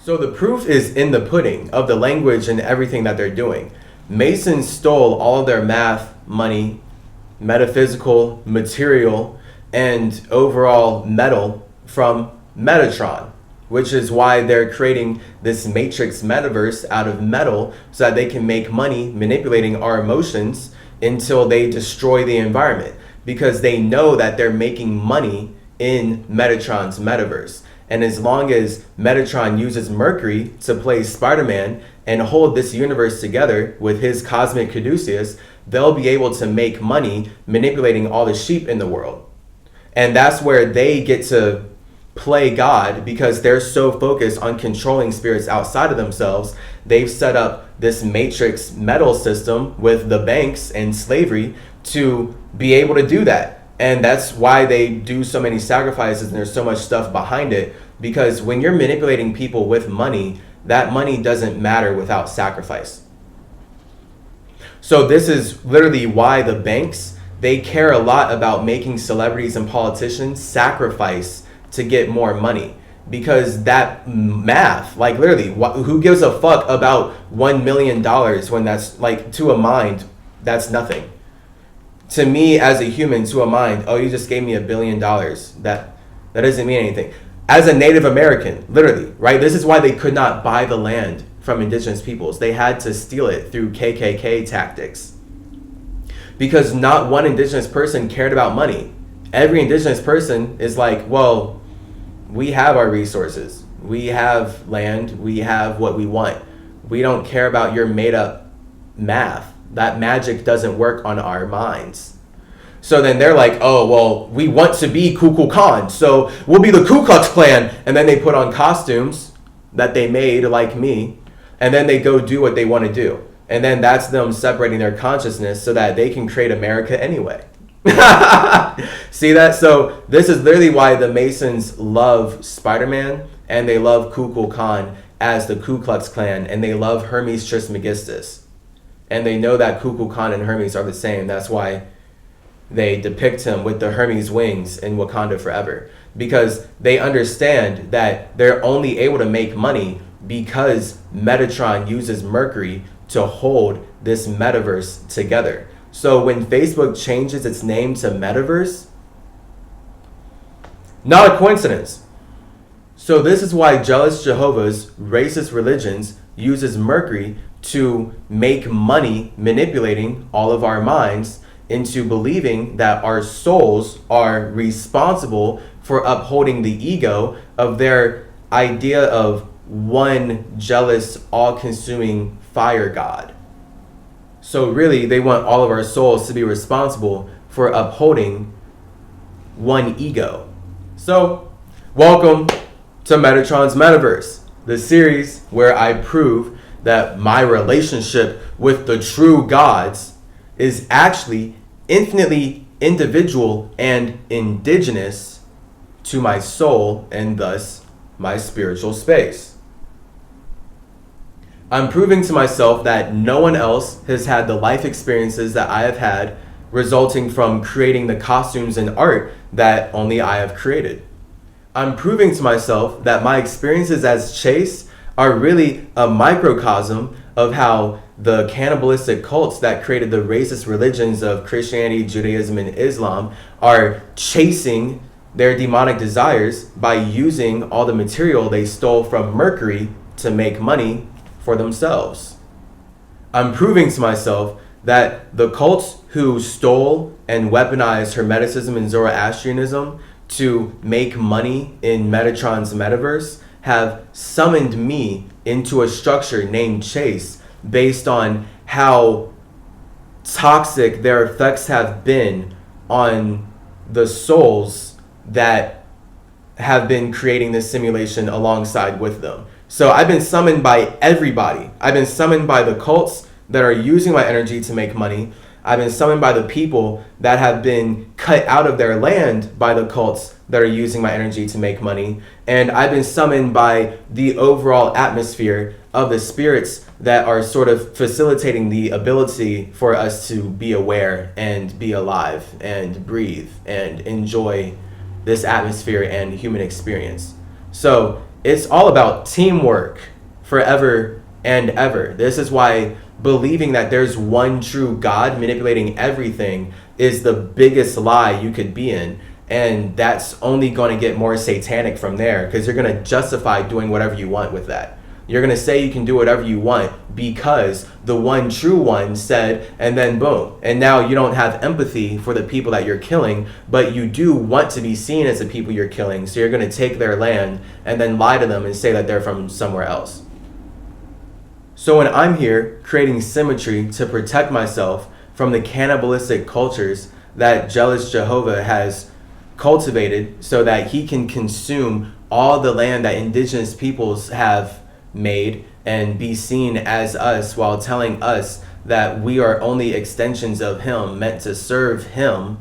So the proof is in the pudding of the language and everything that they're doing. Masons stole all of their math, money, metaphysical, material, and overall metal from Metatron, which is why they're creating this matrix metaverse out of metal so that they can make money manipulating our emotions until they destroy the environment, because they know that they're making money in Metatron's metaverse. And as long as Metatron uses Mercury to play Spider-Man and hold this universe together with his cosmic Caduceus, they'll be able to make money manipulating all the sheep in the world. And that's where they get to play God, because they're so focused on controlling spirits outside of themselves. They've set up this matrix metal system with the banks and slavery to be able to do that. And that's why they do so many sacrifices and there's so much stuff behind it, because when you're manipulating people with money, that money doesn't matter without sacrifice. So this is literally why the banks, they care a lot about making celebrities and politicians sacrifice to get more money, because that math, like literally, who gives a fuck about $1 million when that's like, to a mind, that's nothing. To me as a human, to a mind, oh, you just gave me $1 billion. That doesn't mean anything. As a Native American, literally, right? This is why they could not buy the land from indigenous peoples. They had to steal it through KKK tactics, because not one indigenous person cared about money. Every indigenous person is like, well, we have our resources. We have land. We have what we want. We don't care about your made up math. That magic doesn't work on our minds. So then they're like, oh, well, we want to be Ku Khan, so we'll be the Ku Klux Klan. And then they put on costumes that they made like me, and then they go do what they want to do. And then that's them separating their consciousness so that they can create America anyway. See that? So this is literally why the Masons love Spider-Man and they love Ku Klux Klan as the Ku Klux Klan, and they love Hermes Trismegistus. And they know that Ku Klux Klan and Hermes are the same. That's why they depict him with the Hermes wings in Wakanda Forever, because they understand that they're only able to make money because Metatron uses Mercury to hold this metaverse together. So when Facebook changes its name to Metaverse, not a coincidence. So this is why jealous Jehovah's, racist religions, uses Mercury to make money manipulating all of our minds into believing that our souls are responsible for upholding the ego of their idea of one jealous, all-consuming fire god. So really, they want all of our souls to be responsible for upholding one ego. So, welcome to Metatron's Metaverse, the series where I prove that my relationship with the true gods is actually infinitely individual and indigenous to my soul and thus my spiritual space. I'm proving to myself that no one else has had the life experiences that I have had, resulting from creating the costumes and art that only I have created. I'm proving to myself that my experiences as Chase are really a microcosm of how the cannibalistic cults that created the racist religions of Christianity, Judaism, and Islam are chasing their demonic desires by using all the material they stole from Mercury to make money for themselves. I'm proving to myself that the cults who stole and weaponized Hermeticism and Zoroastrianism to make money in Metatron's metaverse have summoned me into a structure named Chase based on how toxic their effects have been on the souls that have been creating this simulation alongside with them. So I've been summoned by everybody. I've been summoned by the cults that are using my energy to make money. I've been summoned by the people that have been cut out of their land by the cults that are using my energy to make money. And I've been summoned by the overall atmosphere of the spirits that are sort of facilitating the ability for us to be aware and be alive and breathe and enjoy this atmosphere and human experience. So It's all about teamwork forever and ever. This is why believing that there's one true God manipulating everything is the biggest lie you could be in. And that's only going to get more satanic from there, because you're going to justify doing whatever you want with that. You're going to say you can do whatever you want because the one true one said, and then boom. And now you don't have empathy for the people that you're killing, but you do want to be seen as the people you're killing. So you're going to take their land and then lie to them and say that they're from somewhere else. So when I'm here creating CymaTree to protect myself from the cannibalistic cultures that jealous Jehovah has cultivated so that he can consume all the land that indigenous peoples have made and be seen as us, while telling us that we are only extensions of him, meant to serve him,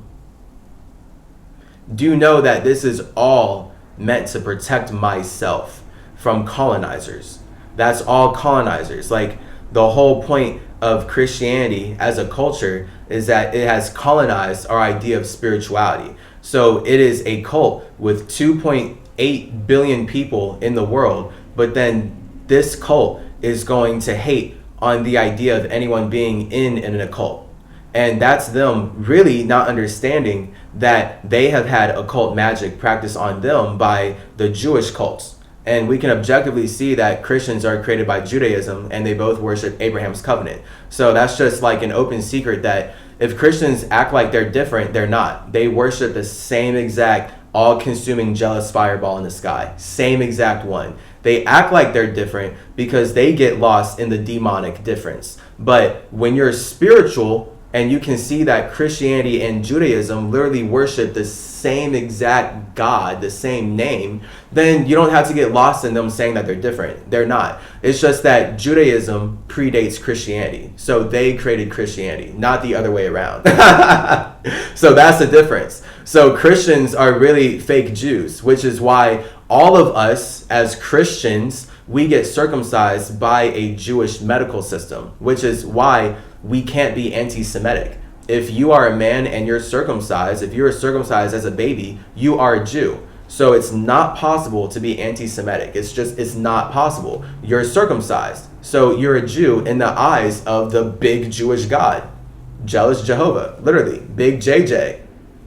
do know that this is all meant to protect myself from colonizers. That's all colonizers. Like, the whole point of Christianity as a culture is that it has colonized our idea of spirituality. So it is a cult with 2.8 billion people in the world, but then this cult is going to hate on the idea of anyone being in an occult. And that's them really not understanding that they have had occult magic practiced on them by the Jewish cults. And we can objectively see that Christians are created by Judaism, and they both worship Abraham's covenant. So that's just like an open secret that if Christians act like they're different, they're not. They worship the same exact all-consuming jealous fireball in the sky. Same exact one. They act like they're different because they get lost in the demonic difference. But when you're spiritual, and you can see that Christianity and Judaism literally worship the same exact God, the same name, then you don't have to get lost in them saying that they're different. They're not. It's just that Judaism predates Christianity. So they created Christianity, not the other way around. So that's the difference. So Christians are really fake Jews, which is why all of us as Christians, we get circumcised by a Jewish medical system, which is why we can't be anti-Semitic. If you are a man and you're circumcised, if you're circumcised as a baby, you are a Jew. So it's not possible to be anti-Semitic. It's not possible. You're circumcised. So you're a Jew in the eyes of the big Jewish God. Jealous Jehovah, literally. Big JJ.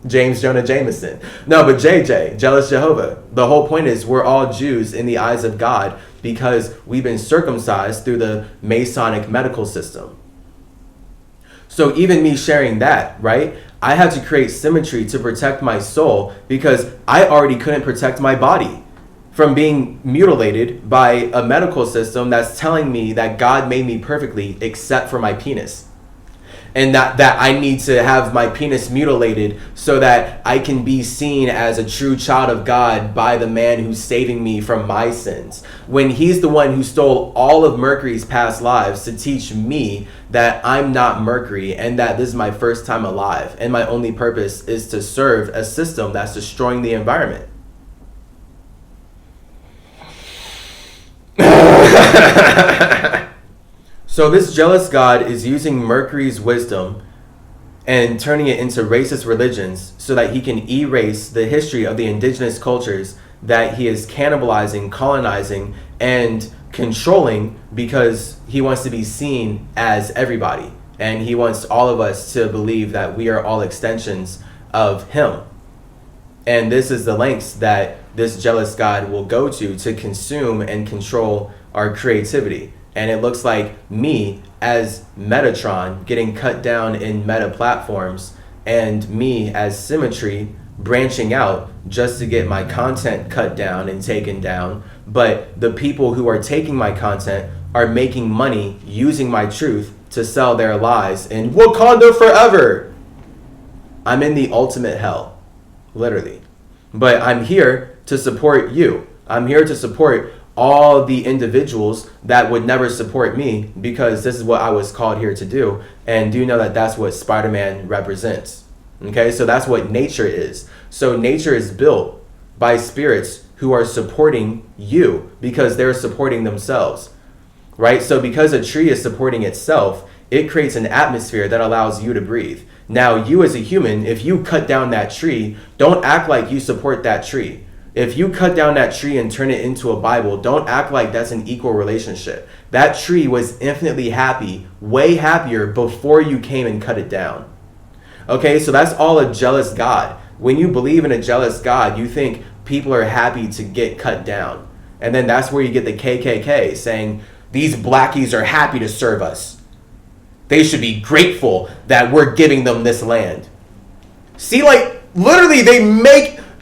James Jonah Jameson. No, but JJ, jealous Jehovah. The whole point is we're all Jews in the eyes of God because we've been circumcised through the Masonic medical system. So even me sharing that, right? I had to create CymaTree to protect my soul because I already couldn't protect my body from being mutilated by a medical system that's telling me that God made me perfectly except for my penis. And that I need to have my penis mutilated so that I can be seen as a true child of God by the man who's saving me from my sins. When he's the one who stole all of Mercury's past lives to teach me that I'm not Mercury and that this is my first time alive. And my only purpose is to serve a system that's destroying the environment. So this jealous God is using Mercury's wisdom and turning it into racist religions so that he can erase the history of the indigenous cultures that he is cannibalizing, colonizing, and controlling because he wants to be seen as everybody. And he wants all of us to believe that we are all extensions of him. And this is the lengths that this jealous God will go to consume and control our creativity. And it looks like me as Metatron getting cut down in meta platforms and me as CymaTree branching out just to get my content cut down and taken down. But the people who are taking my content are making money using my truth to sell their lies in Wakanda forever. I'm in the ultimate hell, literally. But I'm here to support you. I'm here to support all the individuals that would never support me because this is what I was called here to do. And do you know that that's what Spider-Man represents? Okay, so that's what nature is. So nature is built by spirits who are supporting you because they're supporting themselves, right? So because a tree is supporting itself, it creates an atmosphere that allows you to breathe. Now, you as a human, if you cut down that tree, don't act like you support that tree. If you cut down that tree and turn it into a Bible, don't act like that's an equal relationship. That tree was infinitely happy, way happier before you came and cut it down. Okay, so that's all a jealous God. When you believe in a jealous God, you think people are happy to get cut down. And then that's where you get the KKK saying, these blackies are happy to serve us. They should be grateful that we're giving them this land. See, like, literally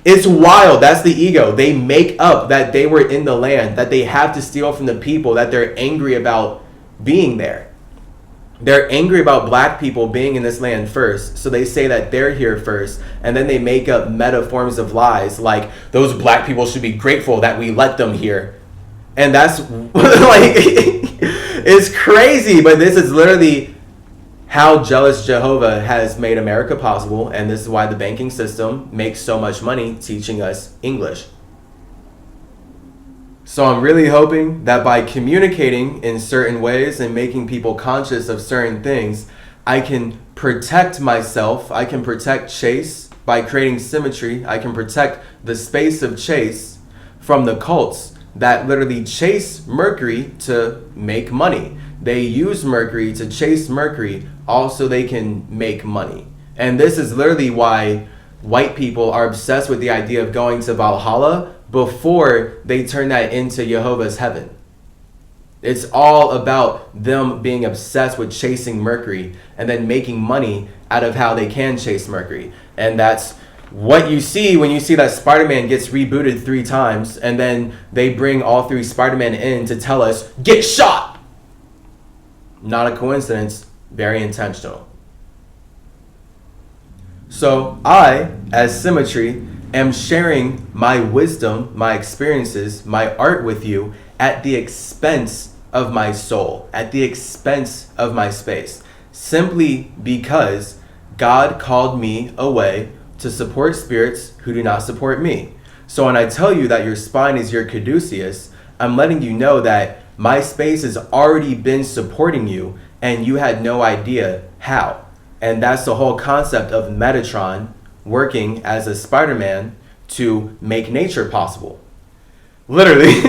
it's wild. That's the ego. They make up that they were in the land, that they have to steal from the people, that they're angry about being there. They're angry about black people being in this land first, so they say that they're here first, and then they make up meta forms of lies like those black people should be grateful that we let them here. And that's like, it's crazy, but this is literally how jealous Jehovah has made America possible, and this is why the banking system makes so much money teaching us English. So I'm really hoping that by communicating in certain ways and making people conscious of certain things, I can protect myself. I can protect Chase by creating CymaTree. I can protect the space of Chase from the cults that literally chase Mercury to make money. They use Mercury to chase Mercury, also they can make money. And this is literally why white people are obsessed with the idea of going to Valhalla before they turn that into Jehovah's heaven. It's all about them being obsessed with chasing Mercury and then making money out of how they can chase Mercury. And that's what you see when you see that Spider-Man gets rebooted 3 times and then they bring all 3 Spider-Man in to tell us, get shot! Not a coincidence, very intentional. So I, as CymaTree, am sharing my wisdom, my experiences, my art with you at the expense of my soul, at the expense of my space, simply because God called me away to support spirits who do not support me. So when I tell you that your spine is your Caduceus, I'm letting you know that my space has already been supporting you and you had no idea how. And that's the whole concept of Metatron working as a Spider-Man to make nature possible. Literally,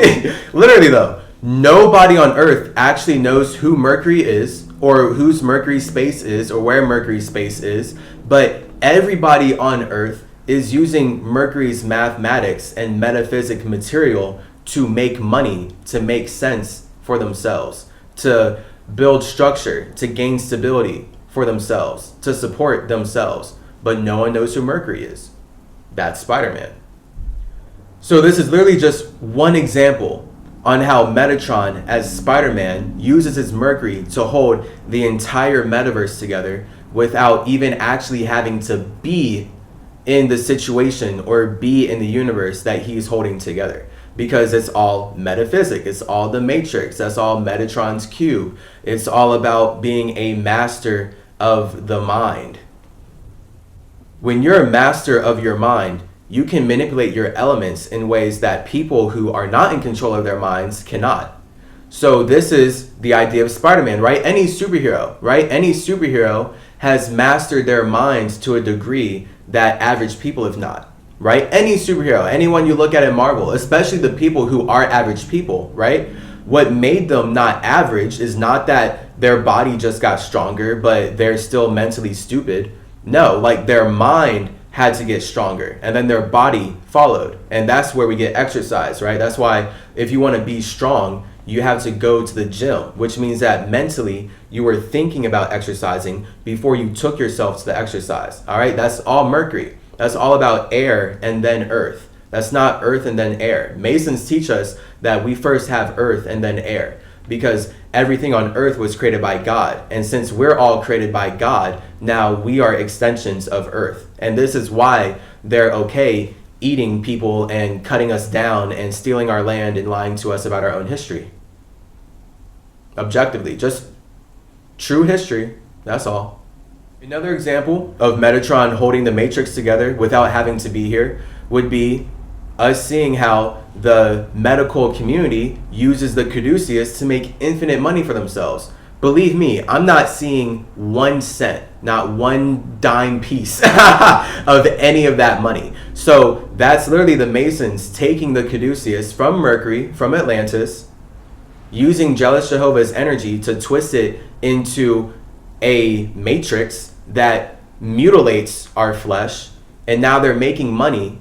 literally though, nobody on Earth actually knows who Mercury is or whose Mercury space is or where Mercury space is, but everybody on Earth is using Mercury's mathematics and metaphysic material to make money, to make sense for themselves, to build structure, to gain stability for themselves, to support themselves. But no one knows who Mercury is. That's Spider-Man. So this is literally just one example on how Metatron as Spider-Man uses his Mercury to hold the entire metaverse together without even actually having to be in the situation or be in the universe that he's holding together. Because it's all metaphysic, it's all the matrix, that's all Metatron's cube. It's all about being a master of the mind. When you're a master of your mind, you can manipulate your elements in ways that people who are not in control of their minds cannot. So this is the idea of Spider-Man, right? Any superhero, right? Any superhero has mastered their minds to a degree that average people have not, right? Any superhero, anyone you look at in Marvel, especially the people who are average people, right? What made them not average is not that their body just got stronger, but they're still mentally stupid. No, like their mind had to get stronger and then their body followed. And that's where we get exercise, right? That's why if you want to be strong, you have to go to the gym, which means that mentally you were thinking about exercising before you took yourself to the exercise. All right, that's all Mercury. That's all about air and then earth. That's not earth and then air. Masons teach us that we first have earth and then air, because everything on earth was created by God. And since we're all created by God, now we are extensions of earth. And this is why they're okay eating people and cutting us down and stealing our land and lying to us about our own history. Objectively, just true history, that's all. Another example of Metatron holding the matrix together without having to be here would be us seeing how the medical community uses the Caduceus to make infinite money for themselves. Believe me, I'm not seeing 1 cent, not one dime piece of any of that money. So that's literally the Masons taking the Caduceus from Mercury, from Atlantis, using Jealous Jehovah's energy to twist it into a matrix that mutilates our flesh. And now they're making money,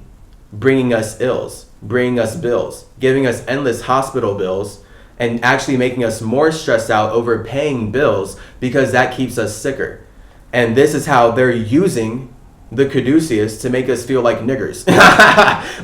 bringing us ills, bringing us bills, giving us endless hospital bills, and actually making us more stressed out over paying bills because that keeps us sicker. And this is how they're using the Caduceus to make us feel like niggers.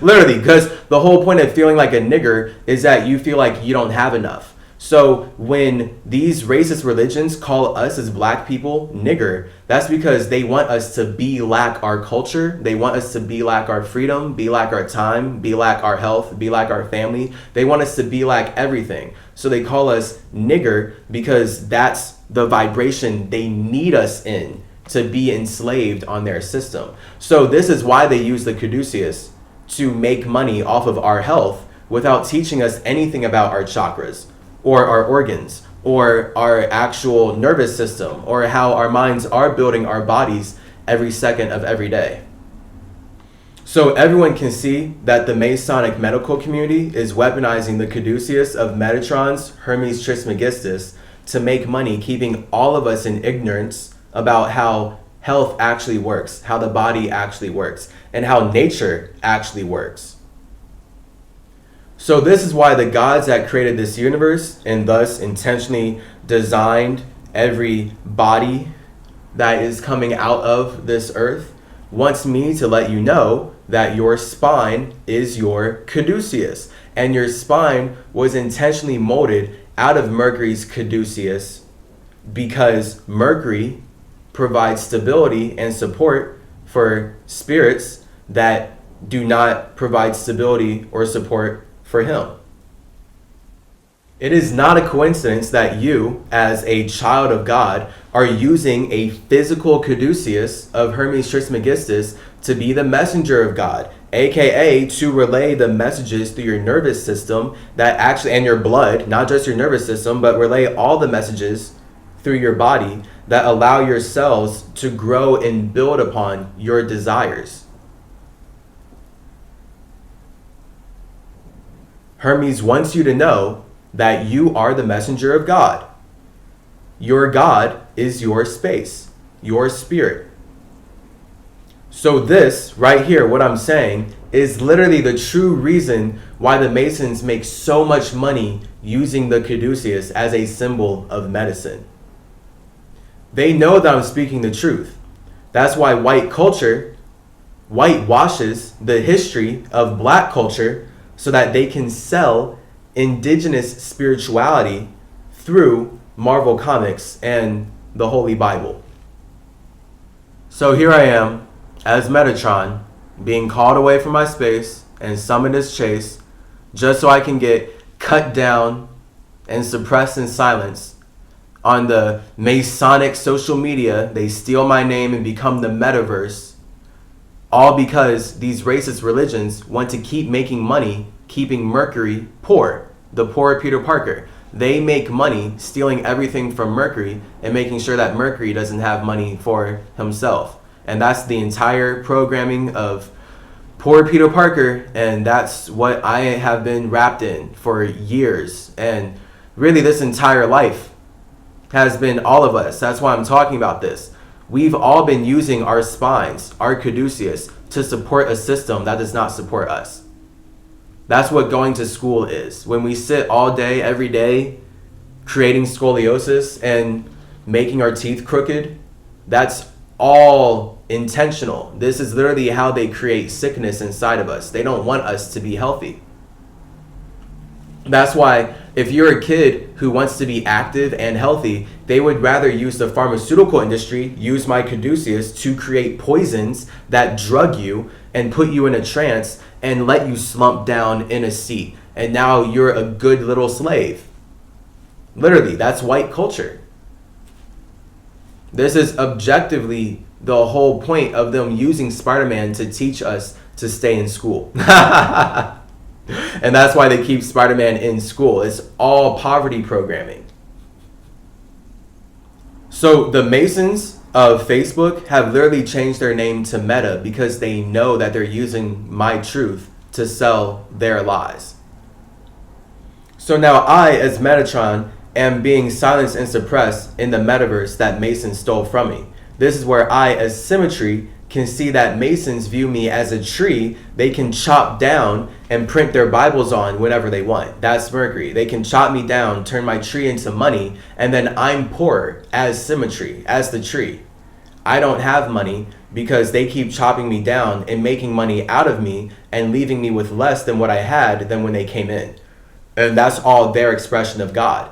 Literally, because the whole point of feeling like a nigger is that you feel like you don't have enough. So when these racist religions call us as black people nigger, that's because they want us to be lack our culture. They want us to be lack our freedom, be lack our time, be lack our health, be lack our family. They want us to be lack everything. So they call us nigger because that's the vibration they need us in to be enslaved on their system. So this is why they use the Caduceus to make money off of our health without teaching us anything about our chakras, or our organs, or our actual nervous system, or how our minds are building our bodies every second of every day. So everyone can see that the Masonic medical community is weaponizing the Caduceus of Metatron's Hermes Trismegistus to make money, keeping all of us in ignorance about how health actually works, how the body actually works, and how nature actually works. So this is why the gods that created this universe and thus intentionally designed every body that is coming out of this earth wants me to let you know that your spine is your Caduceus. And your spine was intentionally molded out of Mercury's Caduceus because Mercury provides stability and support for spirits that do not provide stability or support for him. It is not a coincidence that you, as a child of God, are using a physical Caduceus of Hermes Trismegistus to be the messenger of God, aka to relay the messages through your nervous system that actually, and your blood, not just your nervous system, but relay all the messages through your body that allow your cells to grow and build upon your desires. Hermes wants you to know that you are the messenger of God. Your God is your space, your spirit. So this right here, what I'm saying, is literally the true reason why the Masons make so much money using the Caduceus as a symbol of medicine. They know that I'm speaking the truth. That's why white culture whitewashes the history of black culture so that they can sell indigenous spirituality through Marvel Comics and the Holy Bible. So here I am, as Metatron, being called away from my space and summoned as Chase, just so I can get cut down and suppressed and silenced on the Masonic social media. They steal my name and become the Metaverse, all because these racist religions want to keep making money, keeping Mercury poor, the poor Peter Parker. They make money stealing everything from Mercury and making sure that Mercury doesn't have money for himself. And that's the entire programming of poor Peter Parker, and that's what I have been wrapped in for years. And really this entire life has been all of us. That's why I'm talking about this. We've all been using our spines, our Caduceus, to support a system that does not support us. That's what going to school is. When we sit all day, every day, creating scoliosis and making our teeth crooked, that's all intentional. This is literally how they create sickness inside of us. They don't want us to be healthy. That's why if you're a kid who wants to be active and healthy, they would rather use the pharmaceutical industry, use my Caduceus to create poisons that drug you and put you in a trance and let you slump down in a seat. And now you're a good little slave. Literally, that's white culture. This is objectively the whole point of them using Spider-Man to teach us to stay in school. And that's why they keep Spider-Man in school. It's all poverty programming. So the Masons of Facebook have literally changed their name to Meta because they know that they're using my truth to sell their lies. So now I, as Metatron, am being silenced and suppressed in the metaverse that Masons stole from me. This is where I, as CymaTree, can see that Masons view me as a tree they can chop down and print their Bibles on whenever they want. That's Mercury. They can chop me down, turn my tree into money, and then I'm poor as CymaTree, as the tree. I don't have money because they keep chopping me down and making money out of me and leaving me with less than what I had than when they came in. And that's all their expression of God.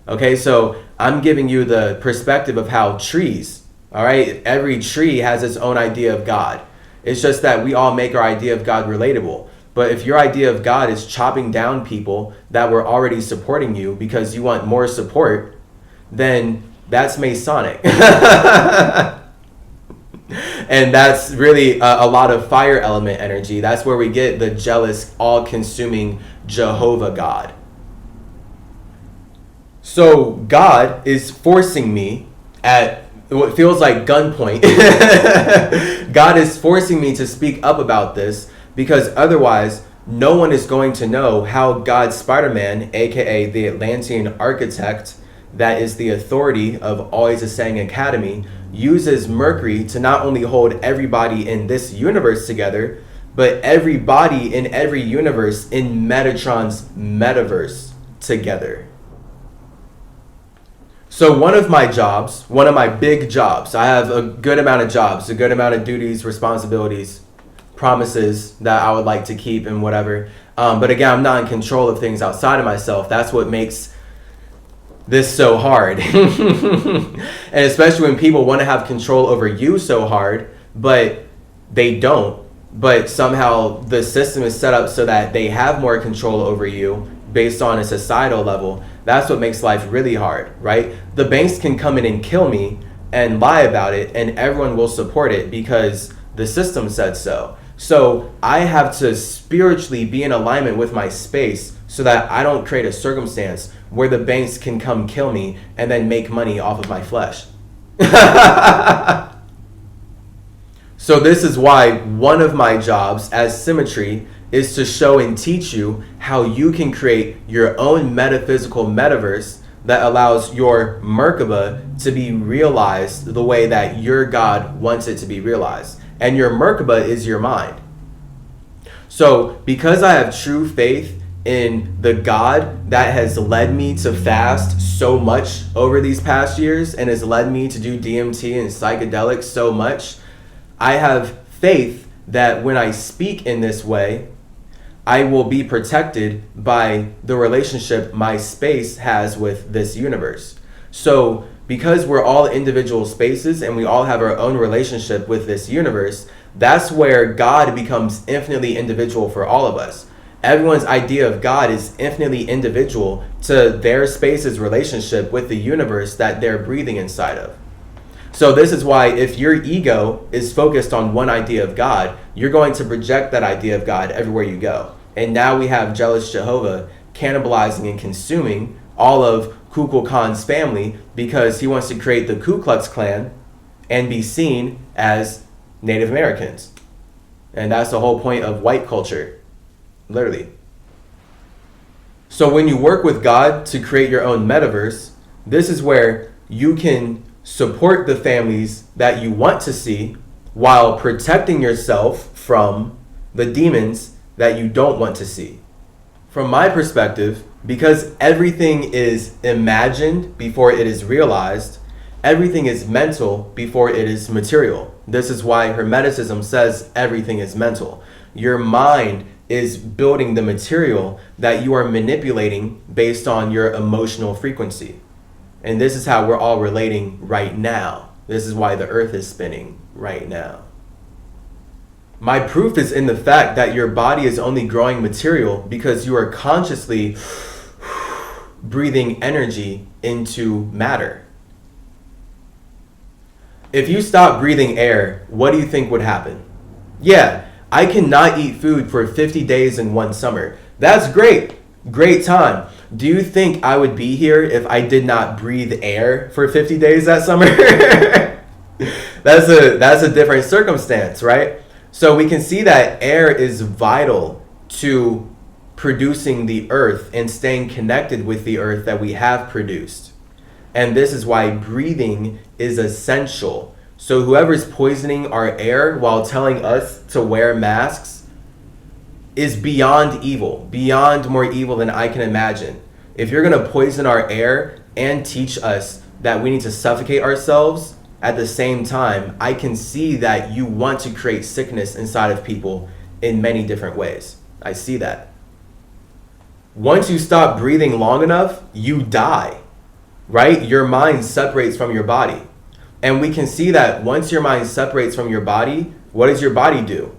Okay, so I'm giving you the perspective of how trees, all right, every tree has its own idea of God. It's just that we all make our idea of God relatable. But if your idea of God is chopping down people that were already supporting you because you want more support, then that's Masonic. And that's really a lot of fire element energy. That's where we get the jealous, all-consuming Jehovah God. So God is forcing me at what feels like gunpoint. God is forcing me to speak up about this because otherwise no one is going to know how God Spider-Man, aka the Atlantean architect, that is the authority of Always a Saying Academy, uses Mercury to not only hold everybody in this universe together, but everybody in every universe in Metatron's metaverse together. So one of my jobs, one of my big jobs, I have a good amount of jobs, a good amount of duties, responsibilities, promises that I would like to keep and whatever. But again, I'm not in control of things outside of myself. That's what makes this so hard. And especially when people want to have control over you so hard, but they don't. But somehow the system is set up so that they have more control over you based on a societal level. That's what makes life really hard, right? The banks can come in and kill me and lie about it, and everyone will support it because the system said so. So I have to spiritually be in alignment with my space so that I don't create a circumstance where the banks can come kill me and then make money off of my flesh. So this is why one of my jobs as CymaTree is to show and teach you how you can create your own metaphysical metaverse that allows your Merkaba to be realized the way that your God wants it to be realized. And your Merkaba is your mind. So because I have true faith in the God that has led me to fast so much over these past years and has led me to do DMT and psychedelics so much, I have faith that when I speak in this way, I will be protected by the relationship my space has with this universe. So because we're all individual spaces and we all have our own relationship with this universe, that's where God becomes infinitely individual for all of us. Everyone's idea of God is infinitely individual to their space's relationship with the universe that they're breathing inside of. So this is why if your ego is focused on one idea of God, you're going to project that idea of God everywhere you go. And now we have jealous Jehovah cannibalizing and consuming all of Kukulkan's Khan's family because he wants to create the Ku Klux Klan and be seen as Native Americans. And that's the whole point of white culture, literally. So when you work with God to create your own metaverse, this is where you can support the families that you want to see while protecting yourself from the demons that you don't want to see. From my perspective, because everything is imagined before it is realized, everything is mental before it is material. This is why Hermeticism says everything is mental. Your mind is building the material that you are manipulating based on your emotional frequency. And this is how we're all relating right now. This is why the earth is spinning right now. My proof is in the fact that your body is only growing material because you are consciously breathing energy into matter. If you stop breathing air, what do you think would happen? Yeah, I cannot eat food for 50 days in one summer. That's great. Great time. Do you think I would be here if I did not breathe air for 50 days that summer? That's a different circumstance, right? So we can see that air is vital to producing the earth and staying connected with the earth that we have produced. And this is why breathing is essential. So whoever's poisoning our air while telling us to wear masks is beyond evil, beyond more evil than I can imagine. If you're going to poison our air and teach us that we need to suffocate ourselves at the same time, I can see that you want to create sickness inside of people in many different ways. I see that. Once you stop breathing long enough, you die, right? Your mind separates from your body. And we can see that once your mind separates from your body, what does your body do?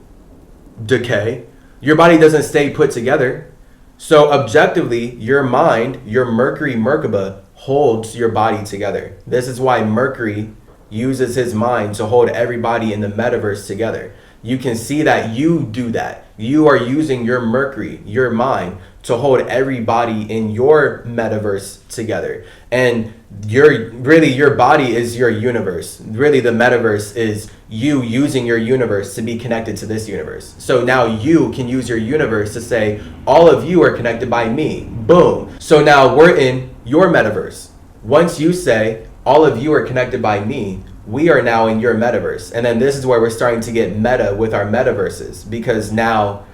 Decay. Your body doesn't stay put together. So objectively, your mind, your Mercury Merkaba, holds your body together. This is why Mercury uses his mind to hold everybody in the metaverse together. You can see that you do that. You are using your Mercury, your mind, to hold everybody in your metaverse together. And your body is your universe. Really, the metaverse is you using your universe to be connected to this universe. So now you can use your universe to say, all of you are connected by me. Boom. So now we're in your metaverse. Once you say, all of you are connected by me, we are now in your metaverse. And then this is where we're starting to get meta with our metaverses, because now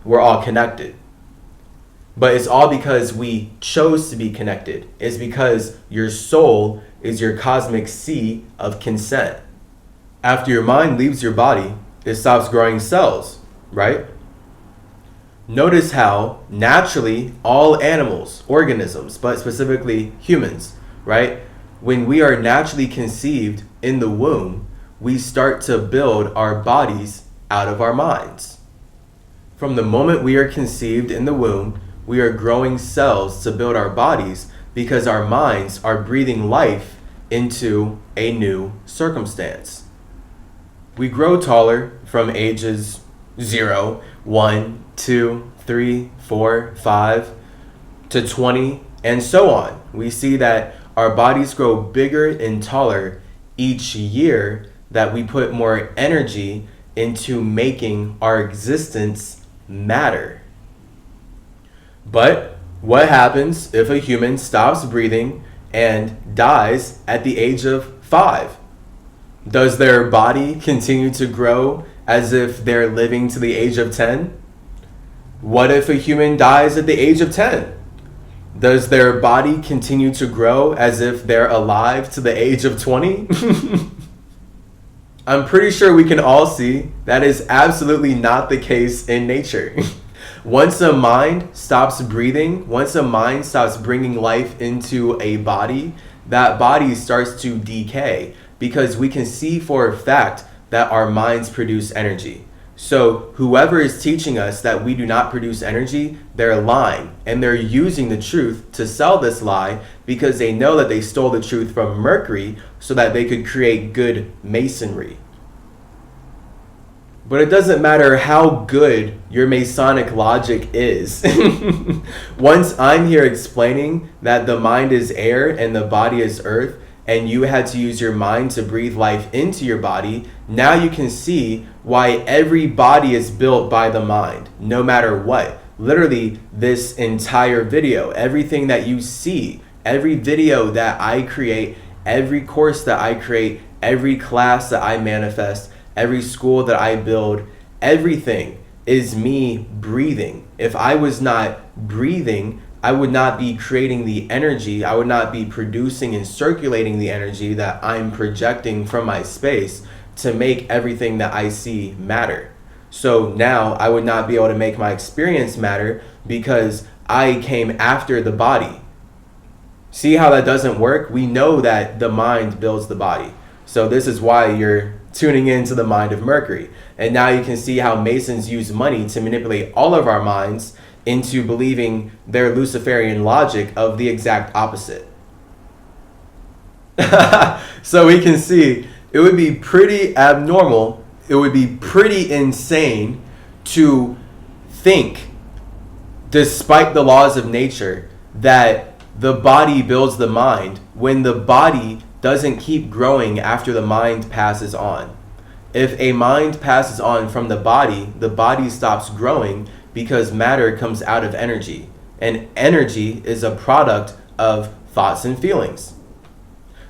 we're all connected. But it's all because we chose to be connected. It's because your soul is your cosmic sea of consent. After your mind leaves your body, it stops growing cells, right? Notice how naturally all animals, organisms, but specifically humans, right? When we are naturally conceived in the womb, we start to build our bodies out of our minds. From the moment we are conceived in the womb, we are growing cells to build our bodies because our minds are breathing life into a new circumstance. We grow taller from ages 0, 1, 2, 3, 4, 5 to 20, and so on. We see that our bodies grow bigger and taller each year that we put more energy into making our existence matter. But what happens if a human stops breathing and dies at the age of 5? Does their body continue to grow as if they're living to the age of 10? What if a human dies at the age of 10? Does their body continue to grow as if they're alive to the age of 20? I'm pretty sure we can all see that is absolutely not the case in nature. Once a mind stops breathing, once a mind stops bringing life into a body, that body starts to decay, because we can see for a fact that our minds produce energy. So whoever is teaching us that we do not produce energy, they're lying, and they're using the truth to sell this lie because they know that they stole the truth from Mercury so that they could create good masonry. But it doesn't matter how good your Masonic logic is. Once I'm here explaining that the mind is air and the body is earth, and you had to use your mind to breathe life into your body, now you can see why every body is built by the mind, no matter what. Literally, this entire video, everything that you see, every video that I create, every course that I create, every class that I manifest, every school that I build, everything is me breathing. If I was not breathing, I would not be creating the energy. I would not be producing and circulating the energy that I'm projecting from my space to make everything that I see matter. So now I would not be able to make my experience matter because I came after the body. See how that doesn't work? We know that the mind builds the body. So this is why you're tuning into the mind of Mercury. And now you can see how Masons use money to manipulate all of our minds into believing their Luciferian logic of the exact opposite. So we can see it would be pretty abnormal, it would be pretty insane to think despite the laws of nature, that the body builds the mind when the body doesn't keep growing after the mind passes on. If a mind passes on from the body stops growing because matter comes out of energy. And energy is a product of thoughts and feelings.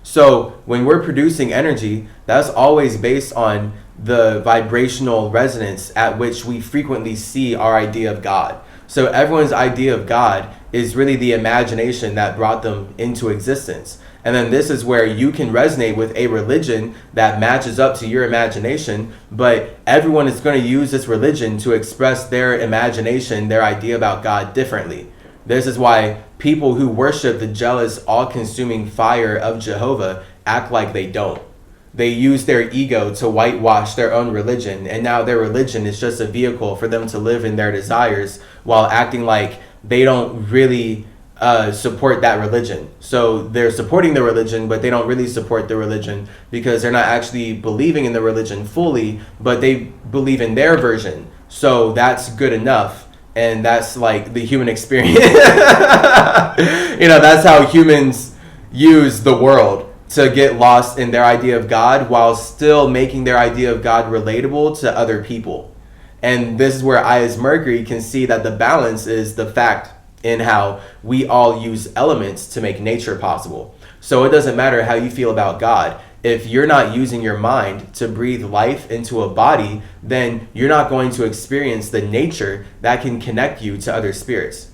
So when we're producing energy, that's always based on the vibrational resonance at which we frequently see our idea of God. So everyone's idea of God is really the imagination that brought them into existence. And then this is where you can resonate with a religion that matches up to your imagination, but everyone is going to use this religion to express their imagination, their idea about God differently. This is why people who worship the jealous, all-consuming fire of Jehovah act like they don't. They use their ego to whitewash their own religion, and now their religion is just a vehicle for them to live in their desires while acting like they don't really support that religion. So they're supporting the religion, but they don't really support the religion because they're not actually believing in the religion fully, but they believe in their version. So that's good enough. And that's like the human experience. That's how humans use the world to get lost in their idea of God while still making their idea of God relatable to other people. And this is where I, as Mercury, can see that the balance is the fact in how we all use elements to make nature possible. So it doesn't matter how you feel about God. If you're not using your mind to breathe life into a body, then you're not going to experience the nature that can connect you to other spirits.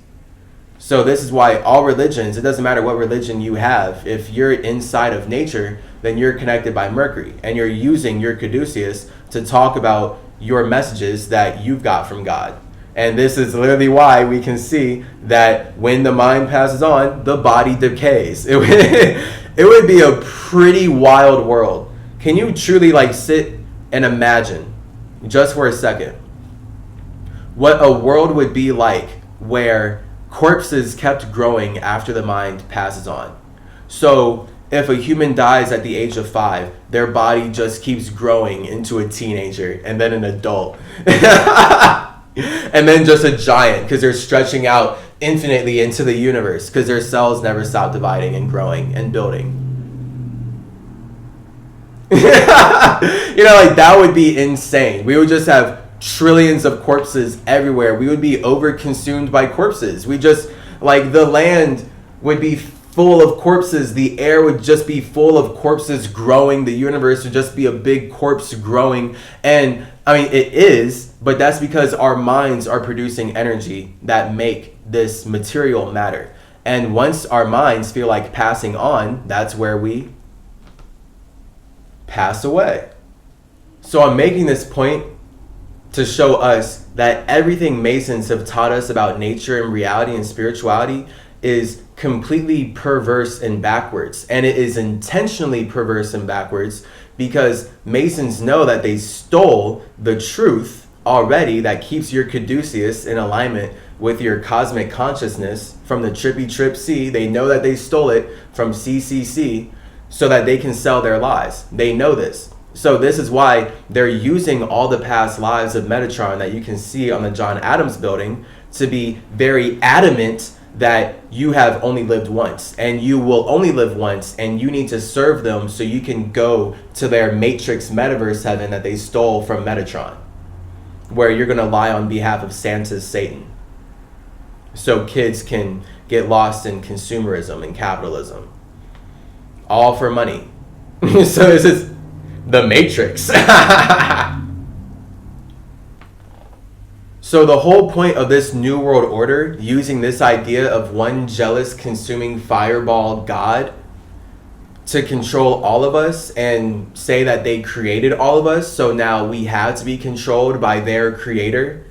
So this is why all religions, it doesn't matter what religion you have, if you're inside of nature, then you're connected by Mercury, and you're using your Caduceus to talk about your messages that you've got from God. And this is literally why we can see that when the mind passes on, the body decays. It would be a pretty wild world. Can you truly sit and imagine, just for a second, what a world would be like where corpses kept growing after the mind passes on? So if a human dies at the age of 5, their body just keeps growing into a teenager and then an adult. And then just a giant, because they're stretching out infinitely into the universe, because their cells never stop dividing and growing and building. That would be insane. We would just have trillions of corpses everywhere. We would be overconsumed by corpses. We just, the land would be full of corpses. The air would just be full of corpses growing. The universe would just be a big corpse growing. And it is, but that's because our minds are producing energy that make this material matter. And once our minds feel like passing on, that's where we pass away. So I'm making this point to show us that everything Masons have taught us about nature and reality and spirituality is completely perverse and backwards. And it is intentionally perverse and backwards because Masons know that they stole the truth already that keeps your Caduceus in alignment with your cosmic consciousness from the Trippy Trip C. They know that they stole it from CCC so that they can sell their lies. They know this. So this is why they're using all the past lives of Metatron that you can see on the John Adams building to be very adamant that you have only lived once and you will only live once and you need to serve them so you can go to their Matrix Metaverse heaven that they stole from Metatron, where you're going to lie on behalf of Santa's Satan. So kids can get lost in consumerism and capitalism. All for money. So this is the Matrix. So the whole point of this New World Order, using this idea of one jealous, consuming fireball God to control all of us and say that they created all of us, so now we have to be controlled by their creator,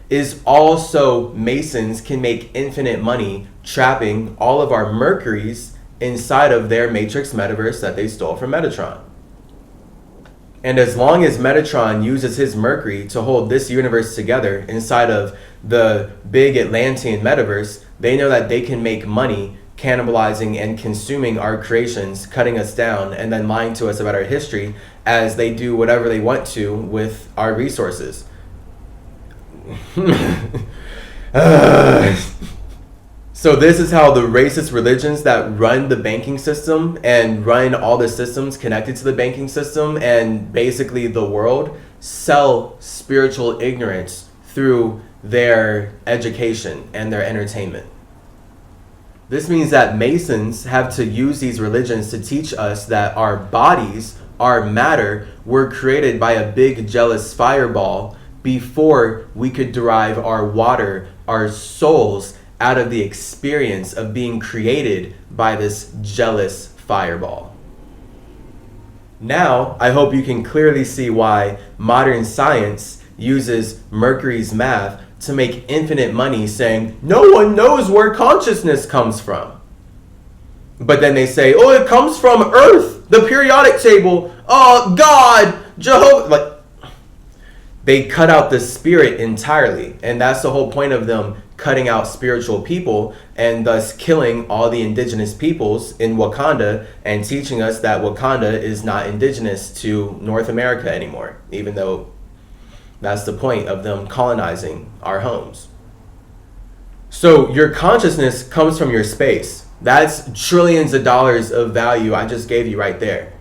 is also Masons can make infinite money trapping all of our Mercuries inside of their Matrix Metaverse that they stole from Metatron. And as long as Metatron uses his Mercury to hold this universe together inside of the big Atlantean Metaverse, they know that they can make money cannibalizing and consuming our creations, cutting us down, and then lying to us about our history as they do whatever they want to with our resources. So this is how the racist religions that run the banking system and run all the systems connected to the banking system and basically the world sell spiritual ignorance through their education and their entertainment. This means that Masons have to use these religions to teach us that our bodies, our matter, were created by a big jealous fireball before we could derive our water, our souls, out of the experience of being created by this jealous fireball. Now, I hope you can clearly see why modern science uses Mercury's math to make infinite money, saying no one knows where consciousness comes from. But then they say, oh, it comes from Earth, the periodic table, God, Jehovah. Like, they cut out the spirit entirely. And that's the whole point of them cutting out spiritual people and thus killing all the indigenous peoples in Wakanda and teaching us that Wakanda is not indigenous to North America anymore, even though that's the point of them colonizing our homes. So your consciousness comes from your space. That's trillions of dollars of value I just gave you right there.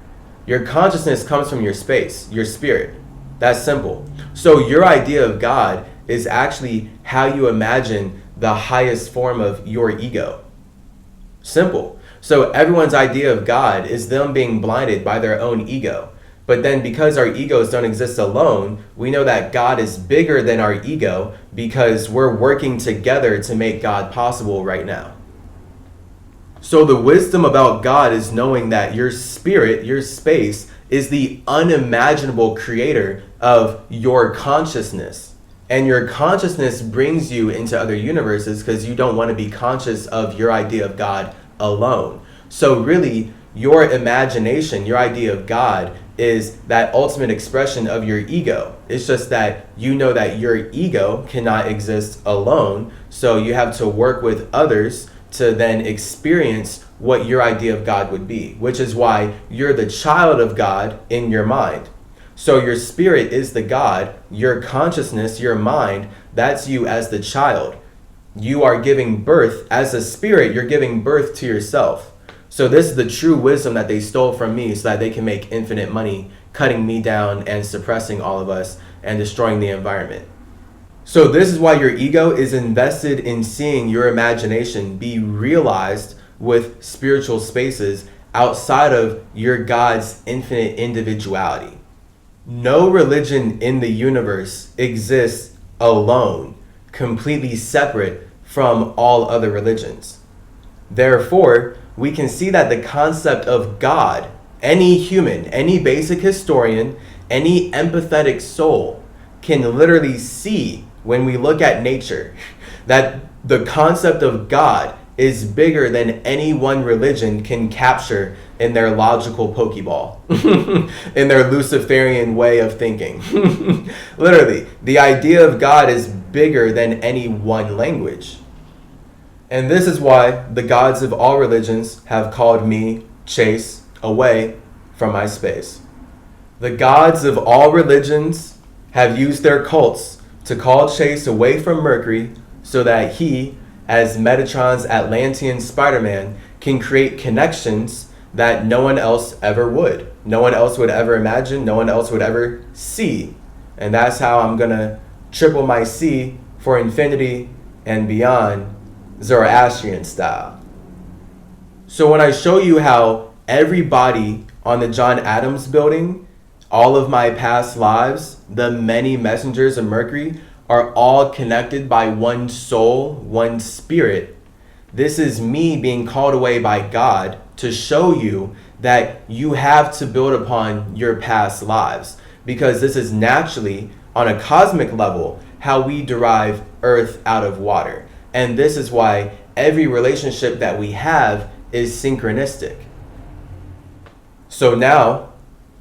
Your consciousness comes from your space, your spirit. That's simple. So your idea of God is actually how you imagine the highest form of your ego. Simple. So everyone's idea of God is them being blinded by their own ego. But then because our egos don't exist alone, we know that God is bigger than our ego because we're working together to make God possible right now. So the wisdom about God is knowing that your spirit, your space, is the unimaginable creator of your consciousness. And your consciousness brings you into other universes because you don't want to be conscious of your idea of God alone. So really, your imagination, your idea of God, is that ultimate expression of your ego. It's just that you know that your ego cannot exist alone, so you have to work with others to then experience what your idea of God would be, which is why you're the child of God in your mind. So your spirit is the God, your consciousness, your mind, that's you as the child. You are giving birth, as a spirit, you're giving birth to yourself. So this is the true wisdom that they stole from me so that they can make infinite money, cutting me down and suppressing all of us and destroying the environment. So this is why your ego is invested in seeing your imagination be realized with spiritual spaces outside of your God's infinite individuality. No religion in the universe exists alone, completely separate from all other religions. Therefore, we can see that the concept of God, any human, any basic historian, any empathetic soul can literally see when we look at nature that the concept of God is bigger than any one religion can capture in their logical Pokeball, in their Luciferian way of thinking. Literally, the idea of God is bigger than any one language. And this is why the gods of all religions have called me, Chase, away from my space. The gods of all religions have used their cults to call Chase away from Mercury so that he, as Metatron's Atlantean Spider-Man, can create connections that no one else ever would. No one else would ever imagine, no one else would ever see. And that's how I'm gonna triple my C for infinity and beyond, Zoroastrian style. So when I show you how everybody on the John Adams building, all of my past lives, the many messengers of Mercury, are all connected by one soul, one spirit, this is me being called away by God to show you that you have to build upon your past lives, because this is naturally, on a cosmic level, how we derive earth out of water. And this is why every relationship that we have is synchronistic. So now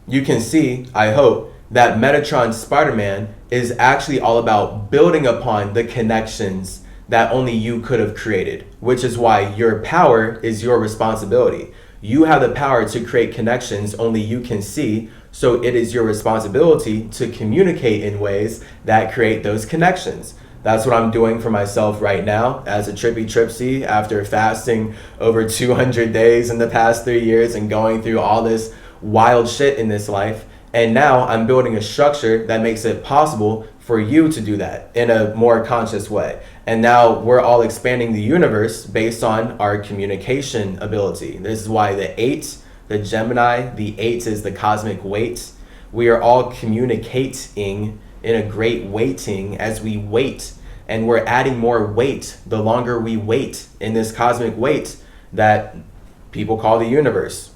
you can see, I hope, that Metatron Spider-Man is actually all about building upon the connections that only you could have created, which is why your power is your responsibility. You have the power to create connections only you can see, so it is your responsibility to communicate in ways that create those connections. That's what I'm doing for myself right now as a trippy tripsy after fasting over 200 days in the past 3 years and going through all this wild shit in this life. And now I'm building a structure that makes it possible for you to do that in a more conscious way. And now we're all expanding the universe based on our communication ability. This is why the 8, the Gemini, the 8 is the cosmic weight. We are all communicating in a great waiting as we wait. And we're adding more weight the longer we wait in this cosmic weight that people call the universe.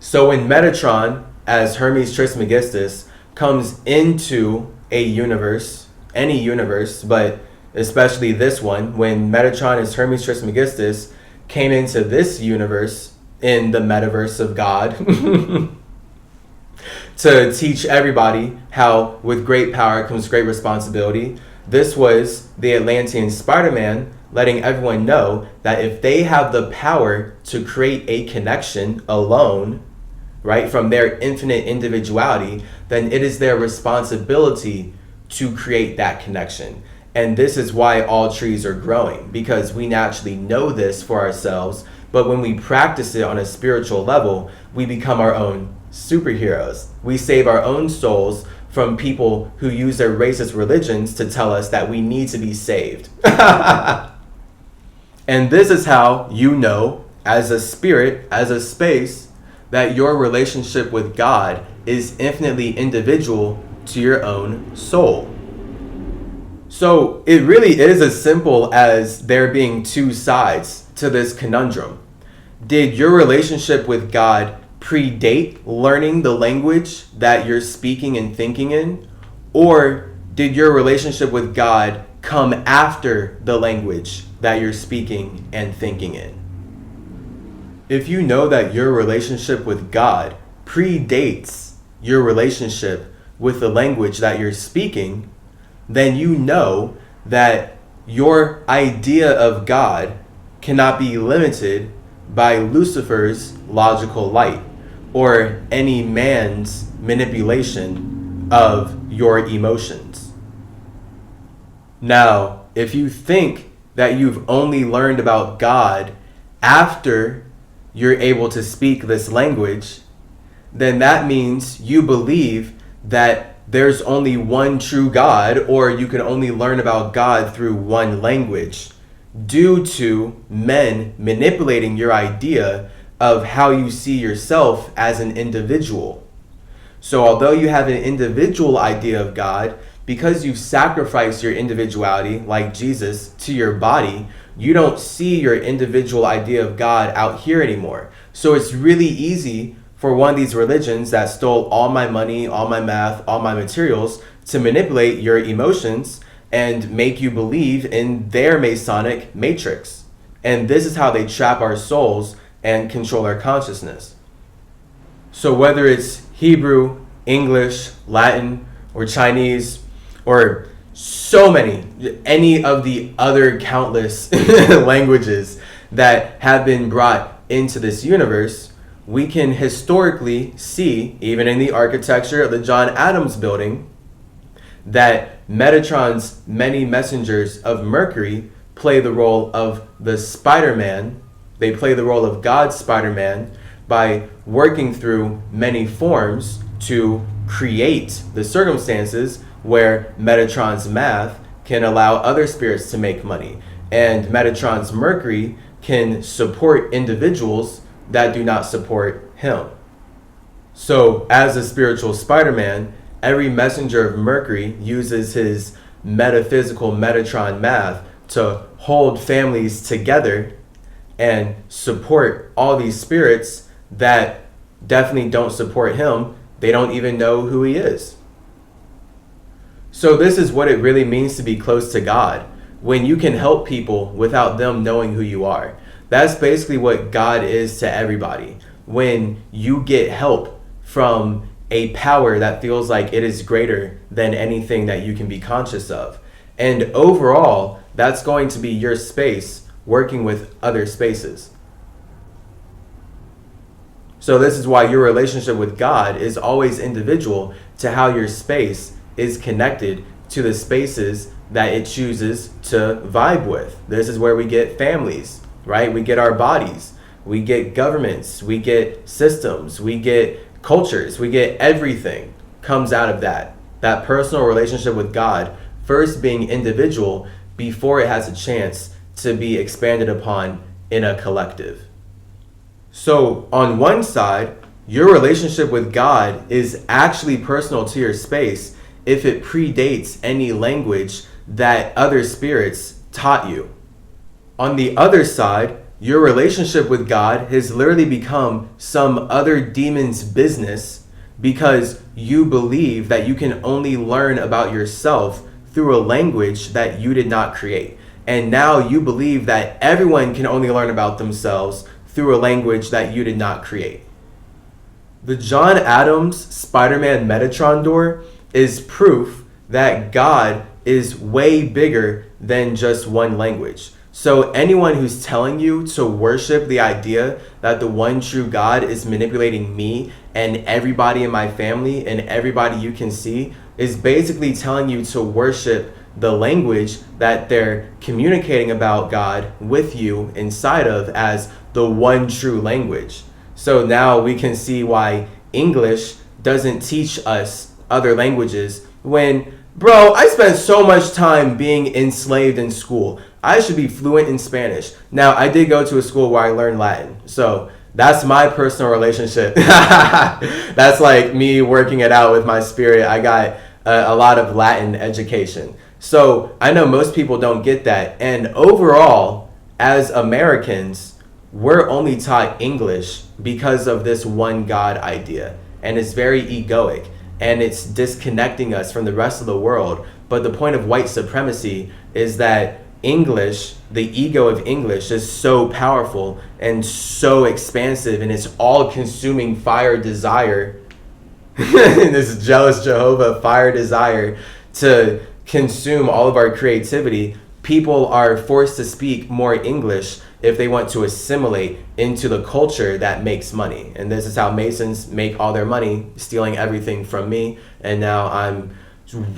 So when Metatron, as Hermes Trismegistus, comes into a universe, any universe, but especially this one, when Metatron as Hermes Trismegistus came into this universe in the metaverse of God to teach everybody how with great power comes great responsibility. This was the Atlantean Spider-Man letting everyone know that if they have the power to create a connection alone, right, from their infinite individuality, then it is their responsibility to create that connection. And this is why all trees are growing, because we naturally know this for ourselves, but when we practice it on a spiritual level, we become our own superheroes. We save our own souls from people who use their racist religions to tell us that we need to be saved. And this is how you know, as a spirit, as a space, that your relationship with God is infinitely individual to your own soul. So it really is as simple as there being two sides to this conundrum. Did your relationship with God predate learning the language that you're speaking and thinking in? Or did your relationship with God come after the language that you're speaking and thinking in? If you know that your relationship with God predates your relationship with the language that you're speaking, then you know that your idea of God cannot be limited by Lucifer's logical light or any man's manipulation of your emotions. Now, if you think that you've only learned about God after you're able to speak this language, then that means you believe that there's only one true God, or you can only learn about God through one language, due to men manipulating your idea of how you see yourself as an individual. So although you have an individual idea of God, because you've sacrificed your individuality, like Jesus, to your body, you don't see your individual idea of God out here anymore. So it's really easy for one of these religions that stole all my money, all my math, all my materials to manipulate your emotions and make you believe in their Masonic matrix. And this is how they trap our souls and control our consciousness. So whether it's Hebrew, English, Latin, or Chinese, or so many, any of the other countless languages that have been brought into this universe, we can historically see, even in the architecture of the John Adams building, that Metatron's many messengers of Mercury play the role of the Spider-Man. They play the role of God's Spider-Man by working through many forms to create the circumstances where Metatron's math can allow other spirits to make money, and Metatron's Mercury can support individuals that do not support him. So as a spiritual Spider-Man, every messenger of Mercury uses his metaphysical Metatron math to hold families together and support all these spirits that definitely don't support him. They don't even know who he is. So this is what it really means to be close to God, when you can help people without them knowing who you are. That's basically what God is to everybody. When you get help from a power that feels like it is greater than anything that you can be conscious of. And overall, that's going to be your space working with other spaces. So this is why your relationship with God is always individual to how your space is connected to the spaces that it chooses to vibe with. This is where we get families, right? We get our bodies, we get governments, we get systems, we get cultures, we get everything comes out of that. That personal relationship with God, first being individual before it has a chance to be expanded upon in a collective. So on one side, your relationship with God is actually personal to your space if it predates any language that other spirits taught you. On the other side, your relationship with God has literally become some other demon's business because you believe that you can only learn about yourself through a language that you did not create. And now you believe that everyone can only learn about themselves through a language that you did not create. The John Adams Spider-Man Metatron door is proof that God is way bigger than just one language. So anyone who's telling you to worship the idea that the one true God is manipulating me and everybody in my family and everybody you can see is basically telling you to worship the language that they're communicating about God with you inside of as the one true language. So now we can see why English doesn't teach us other languages when, bro, I spent so much time being enslaved in school. I should be fluent in Spanish. Now, I did go to a school where I learned Latin. So that's my personal relationship. That's like me working it out with my spirit. I got a lot of Latin education. So I know most people don't get that. And overall, as Americans, we're only taught English because of this one God idea. And it's very egoic. And it's disconnecting us from the rest of the world. But the point of white supremacy is that English, the ego of English, is so powerful and so expansive, and it's all-consuming fire desire. This jealous Jehovah fire desire to consume all of our creativity. People are forced to speak more English if they want to assimilate into the culture that makes money. And this is how Masons make all their money, stealing everything from me. And now I'm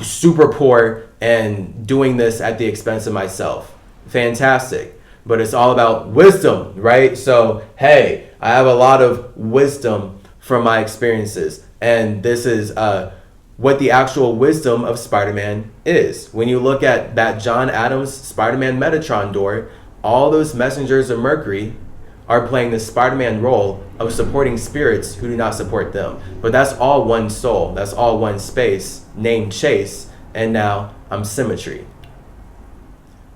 super poor and doing this at the expense of myself. Fantastic. But it's all about wisdom, right? So, hey, I have a lot of wisdom from my experiences. And this is what the actual wisdom of Spider-Man is. When you look at that John Adams Spider-Man Metatron door, all those messengers of Mercury are playing the Spider-Man role of supporting spirits who do not support them. But that's all one soul. That's all one space named Chase. And now I'm CymaTree.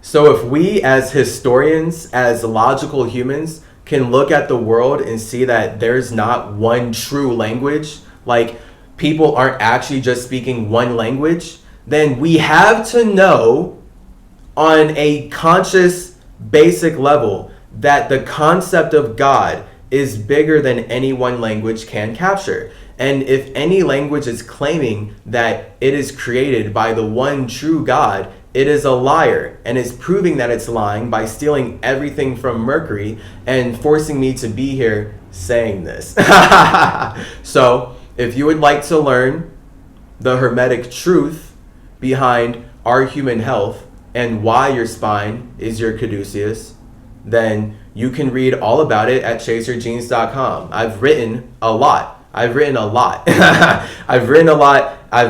So if we as historians, as logical humans, can look at the world and see that there's not one true language, like people aren't actually just speaking one language, then we have to know on a conscious, basic level that the concept of God is bigger than any one language can capture. And if any language is claiming that it is created by the one true God, it is a liar and is proving that it's lying by stealing everything from Mercury and forcing me to be here saying this. So if you would like to learn the Hermetic truth behind our human health and why your spine is your Caduceus, then you can read all about it at chasergenes.com. I've written a lot. I've written a lot. I've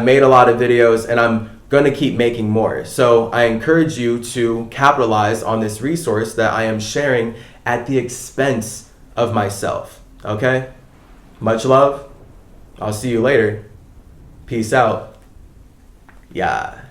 made a lot of videos, and I'm going to keep making more. So I encourage you to capitalize on this resource that I am sharing at the expense of myself. Okay? Much love. I'll see you later. Peace out. Yeah.